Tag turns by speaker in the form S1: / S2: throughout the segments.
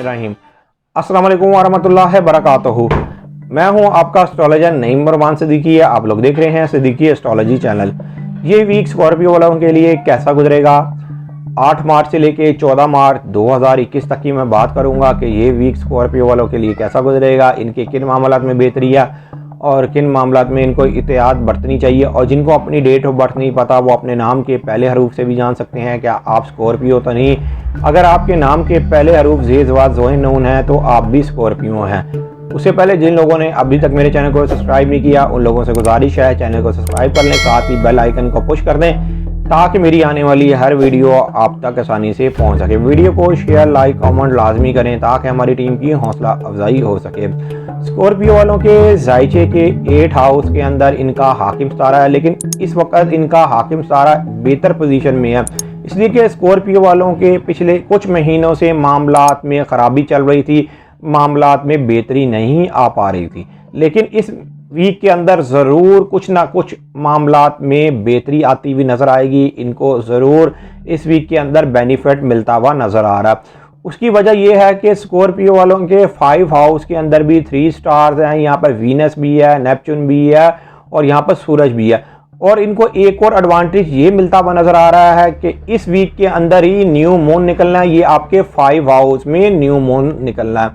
S1: बिस्मिल्लाहिर्रहमानिर्रहीम। अस्सलाम वालेकुम वरहमतुल्लाहि वबरकातुहू। मैं हूं आपका एस्ट्रोलॉजर नईम रहमान सिद्दीकी। आप लोग देख रहे हैं सिद्दीकी एस्ट्रोलॉजी चैनल। ये वीक स्कॉर्पियो वालों के लिए कैसा गुजरेगा, 8 मार्च से लेके 14 मार्च 2021 तक की मैं बात करूंगा कि ये वीक स्कॉर्पियो वालों के लिए कैसा गुजरेगा, इनके किन मामलात में बेहतरी है और किन मामलात में इनको एहतियात बरतनी चाहिए। और जिनको अपनी डेट ऑफ बर्थ नहीं पता वो अपने नाम के पहले हरूफ से भी जान सकते हैं क्या आप स्कॉर्पियो तो नहीं। अगर आपके नाम के पहले हरूफ ज़ेज़ वाज़ ज़ोइन नून है तो आप भी स्कॉर्पियो हैं। उससे पहले जिन लोगों ने अभी तक मेरे चैनल को सब्सक्राइब नहीं किया उन लोगों से गुजारिश है चैनल को सब्सक्राइब कर लें, साथ ही बेल आइकन को पुश कर दें ताकि मेरी आने वाली हर वीडियो आप तक आसानी से पहुंच सके। वीडियो को शेयर लाइक कमेंट लाजमी करें ताकि हमारी टीम की हौसला अफजाई हो सके। स्कॉर्पियो वालों के जायचे के 8 हाउस के अंदर इनका हाकिम सितारा है, लेकिन इस वक्त इनका हाकिम सितारा बेहतर पोजीशन में है, इसलिए कि स्कॉर्पियो वालों के पिछले कुछ महीनों से मामलात में ख़राबी चल रही थी, मामलात में बेहतरी नहीं आ पा रही थी। लेकिन इस वीक के अंदर ज़रूर कुछ ना कुछ मामलात में बेहतरी आती हुई नज़र आएगी। इनको ज़रूर इस वीक के अंदर बेनिफिट मिलता हुआ नज़र आ रहा है। उसकी वजह यह है कि स्कॉर्पियो वालों के 5 हाउस के अंदर भी 3 स्टार्स हैं। यहाँ पर वीनस भी है, नेपच्यून भी है और यहाँ पर सूरज भी है। और इनको एक और एडवांटेज ये मिलता हुआ नज़र आ रहा है कि इस वीक के अंदर ही न्यू मून निकलना है। ये आपके 5 हाउस में न्यू मून निकलना है,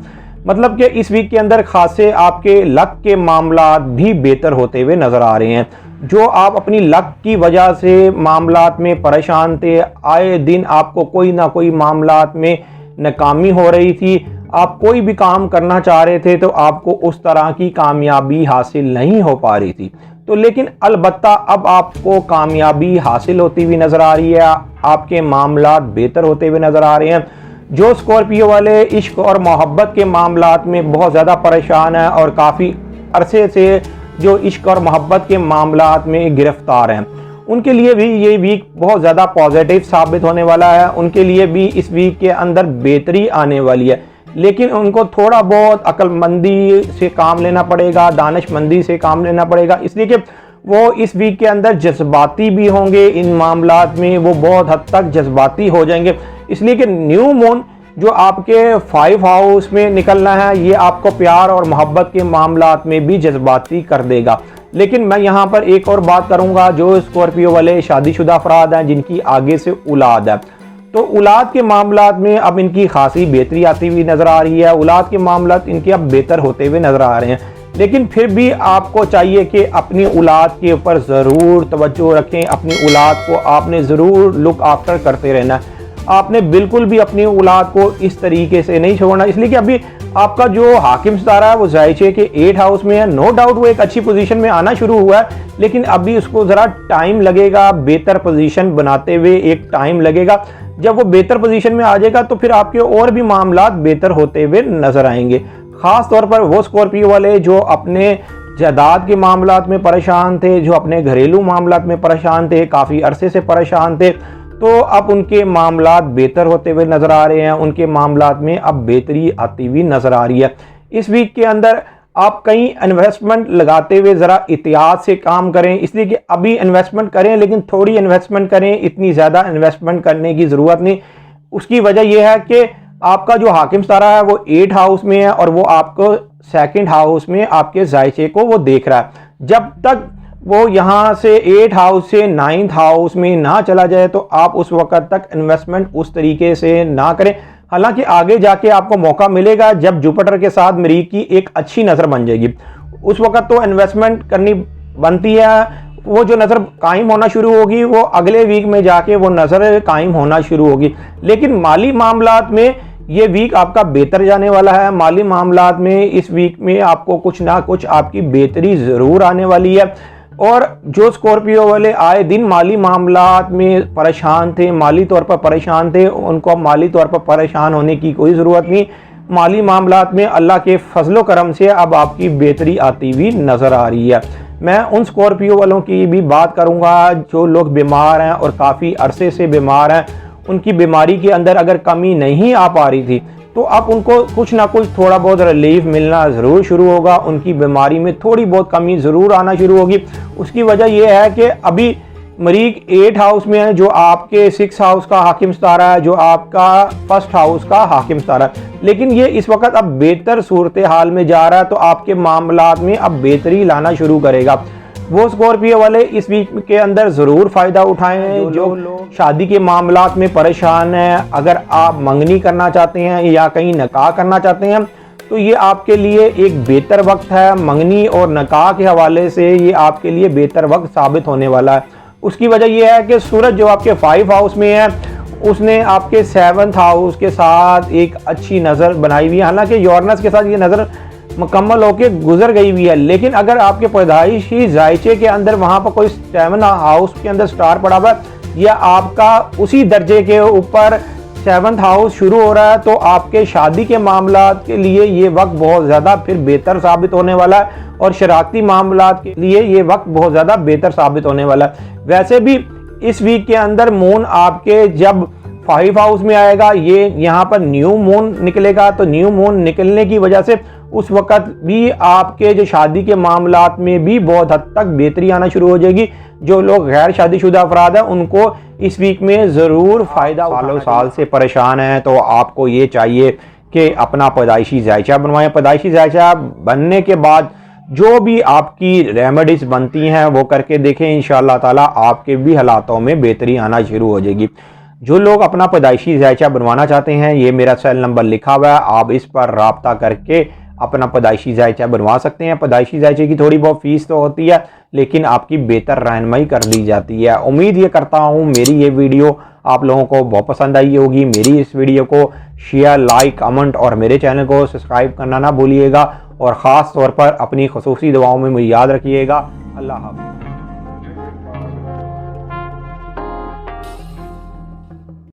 S1: मतलब कि इस वीक के अंदर खासे आपके लक के मामलात भी बेहतर होते हुए नज़र आ रहे हैं। जो आप अपनी लक की वजह से मामलात में परेशान थे, आए दिन आपको कोई ना कोई मामलात में नाकामी हो रही थी, आप कोई भी काम करना चाह रहे थे तो आपको उस तरह की कामयाबी हासिल नहीं हो पा रही थी। तो लेकिन अलबत्ता अब आपको कामयाबी हासिल होती हुई नज़र आ रही है, आपके मामलात बेहतर होते हुए नज़र आ रहे हैं। जो स्कॉर्पियो वाले इश्क और मोहब्बत के मामलात में बहुत ज़्यादा परेशान हैं और काफ़ी अरसे से जो इश्क और मोहब्बत के मामलात में गिरफ्तार हैं, उनके लिए भी ये वीक बहुत ज़्यादा पॉजिटिव साबित होने वाला है। उनके लिए भी इस वीक के अंदर बेहतरी आने वाली है, लेकिन उनको थोड़ा बहुत अक्लमंदी से काम लेना पड़ेगा, दानिशमंदी से काम लेना पड़ेगा, इसलिए कि वो इस वीक के अंदर जज्बाती भी होंगे। इन मामलात में वो बहुत हद तक जज्बाती हो जाएंगे, इसलिए कि न्यू मून जो आपके 5 हाउस में निकलना है ये आपको प्यार और मोहब्बत के मामलात में भी जज्बाती कर देगा। लेकिन मैं यहाँ पर एक और बात करूँगा, जो स्कॉर्पियो वाले शादीशुदा अफराद हैं जिनकी आगे से औलाद है, तो औलाद के मामलात में अब इनकी खासी बेहतरी आती हुई नज़र आ रही है। औलाद के मामलात इनके अब बेहतर होते हुए नज़र आ रहे हैं, लेकिन फिर भी आपको चाहिए कि अपनी औलाद के ऊपर ज़रूर तवज्जो रखें। अपनी औलाद को आपने ज़रूर लुक आफ्टर करते रहना है। आपने बिल्कुल भी अपनी औलाद को इस तरीके से नहीं छोड़ना, इसलिए कि अभी आपका जो हाकिम सितारा है वो जायचे के 8 हाउस में है। नो डाउट वो एक अच्छी पोजीशन में आना शुरू हुआ है, लेकिन अभी उसको ज़रा टाइम लगेगा, बेहतर पोजीशन बनाते हुए एक टाइम लगेगा। जब वो बेहतर पोजीशन में आ जाएगा तो फिर आपके और भी मामलात बेहतर होते हुए नज़र आएंगे। ख़ास तौर पर वो स्कॉर्पियो वाले जो अपने जायदाद के मामलात में परेशान थे, जो अपने घरेलू मामलात में परेशान थे, काफ़ी अरसे से परेशान थे, तो अब उनके मामलात बेहतर होते हुए नज़र आ रहे हैं। उनके मामलात में अब बेहतरी आती हुई नज़र आ रही है। इस वीक के अंदर आप कहीं इन्वेस्टमेंट लगाते हुए ज़रा एहतियात से काम करें, इसलिए कि अभी इन्वेस्टमेंट करें लेकिन थोड़ी इन्वेस्टमेंट करें, इतनी ज़्यादा इन्वेस्टमेंट करने की ज़रूरत नहीं। उसकी वजह यह है कि आपका जो हाकिम सितारा है वो 8 हाउस में है और वो आपको 2nd हाउस में आपके जायचे को वो देख रहा है। जब तक वो यहाँ से 8 हाउस से 9th हाउस में ना चला जाए तो आप उस वक्त तक इन्वेस्टमेंट उस तरीके से ना करें। हालांकि आगे जाके आपको मौका मिलेगा जब जुपिटर के साथ मरीज की एक अच्छी नज़र बन जाएगी, उस वक्त तो इन्वेस्टमेंट करनी बनती है। वो जो नज़र कायम होना शुरू होगी वो अगले वीक में जाके वो नज़र कायम होना शुरू होगी। लेकिन माली मामलात में ये वीक आपका बेहतर जाने वाला है। माली मामलात में इस वीक में आपको कुछ ना कुछ आपकी बेहतरी ज़रूर आने वाली है। और जो स्कॉर्पियो वाले आए दिन माली मामलात में परेशान थे, माली तौर पर परेशान थे, उनको अब माली तौर पर परेशान होने की कोई ज़रूरत नहीं। माली मामलात में अल्लाह के फजलो करम से अब आपकी बेहतरी आती हुई नज़र आ रही है। मैं उन स्कॉर्पियो वालों की भी बात करूंगा जो लोग बीमार हैं और काफ़ी अरसे से बीमार हैं, उनकी बीमारी के अंदर अगर कमी नहीं आ पा रही थी तो अब उनको कुछ ना कुछ थोड़ा बहुत रिलीफ मिलना ज़रूर शुरू होगा। उनकी बीमारी में थोड़ी बहुत कमी ज़रूर आना शुरू होगी। उसकी वजह यह है कि अभी मरीक 8 हाउस में है, जो आपके 6 हाउस का हाकिम सितारा है, जो आपका फर्स्ट हाउस का हाकिम सितारा है। लेकिन ये इस वक्त अब बेहतर सूरत हाल में जा रहा है, तो आपके मामलात में अब बेहतरी लाना शुरू करेगा। वो स्कॉर्पियो वाले इस वीक के अंदर ज़रूर फ़ायदा उठाएं जो लोग शादी के मामलात में परेशान हैं। अगर आप मंगनी करना चाहते हैं या कहीं निकाह करना चाहते हैं तो ये आपके लिए एक बेहतर वक्त है। मंगनी और निकाह के हवाले से ये आपके लिए बेहतर वक्त साबित होने वाला है। उसकी वजह यह है कि सूरज जो आपके 5 हाउस में है उसने आपके 7th हाउस के साथ एक अच्छी नज़र बनाई हुई है। हालांकि यूरेनस के साथ ये नज़र मुकम्मल होकर गुजर गई हुई है, लेकिन अगर आपके पैदाइशी जायचे के अंदर वहाँ पर कोई 7 हाउस के अंदर स्टार पड़ा हुआ है या आपका उसी दर्जे के ऊपर 7th हाउस शुरू हो रहा है, तो आपके शादी के मामलात के लिए ये वक्त बहुत ज़्यादा फिर बेहतर साबित होने वाला है और शरारती मामलात के लिए ये वक्त बहुत ज़्यादा बेहतर साबित होने वाला है। वैसे भी इस वीक के अंदर मून आपके जब 5 हाउस में आएगा, ये यहाँ पर न्यू मून निकलेगा, तो न्यू मून निकलने की वजह से उस वक़्त भी आपके जो शादी के मामलात में भी बहुत हद तक बेहतरी आना शुरू हो जाएगी। जो लोग गैर शादीशुदा अफराद हैं उनको इस वीक में ज़रूर फ़ायदा। सालों साल से परेशान हैं तो आपको ये चाहिए कि अपना पैदाइशी जायचा बनवाएं। पैदाइशी जायचा बनने के बाद जो भी आपकी रेमेडीज़ बनती हैं वो करके देखें, इंशाअल्लाह ताला आपके भी हालातों में बेहतरी आना शुरू हो जाएगी। जो लोग अपना पैदाइशी जायचा बनवाना चाहते हैं, ये मेरा सेल नंबर लिखा हुआ है, आप इस पर राब्ता करके अपना पैदाइशी जायचा बनवा सकते हैं। पैदाइशी जायचे की थोड़ी बहुत फीस तो होती है, लेकिन आपकी बेहतर रहनुमाई कर दी जाती है। उम्मीद ये करता हूँ मेरी ये वीडियो आप लोगों को बहुत पसंद आई होगी। मेरी इस वीडियो को शेयर, लाइक, कमेंट और मेरे चैनल को सब्सक्राइब करना ना भूलिएगा और ख़ास तौर पर अपनी खुसूसी दुआओं में मुझे याद रखिएगा। अल्लाह हाफ़िज़।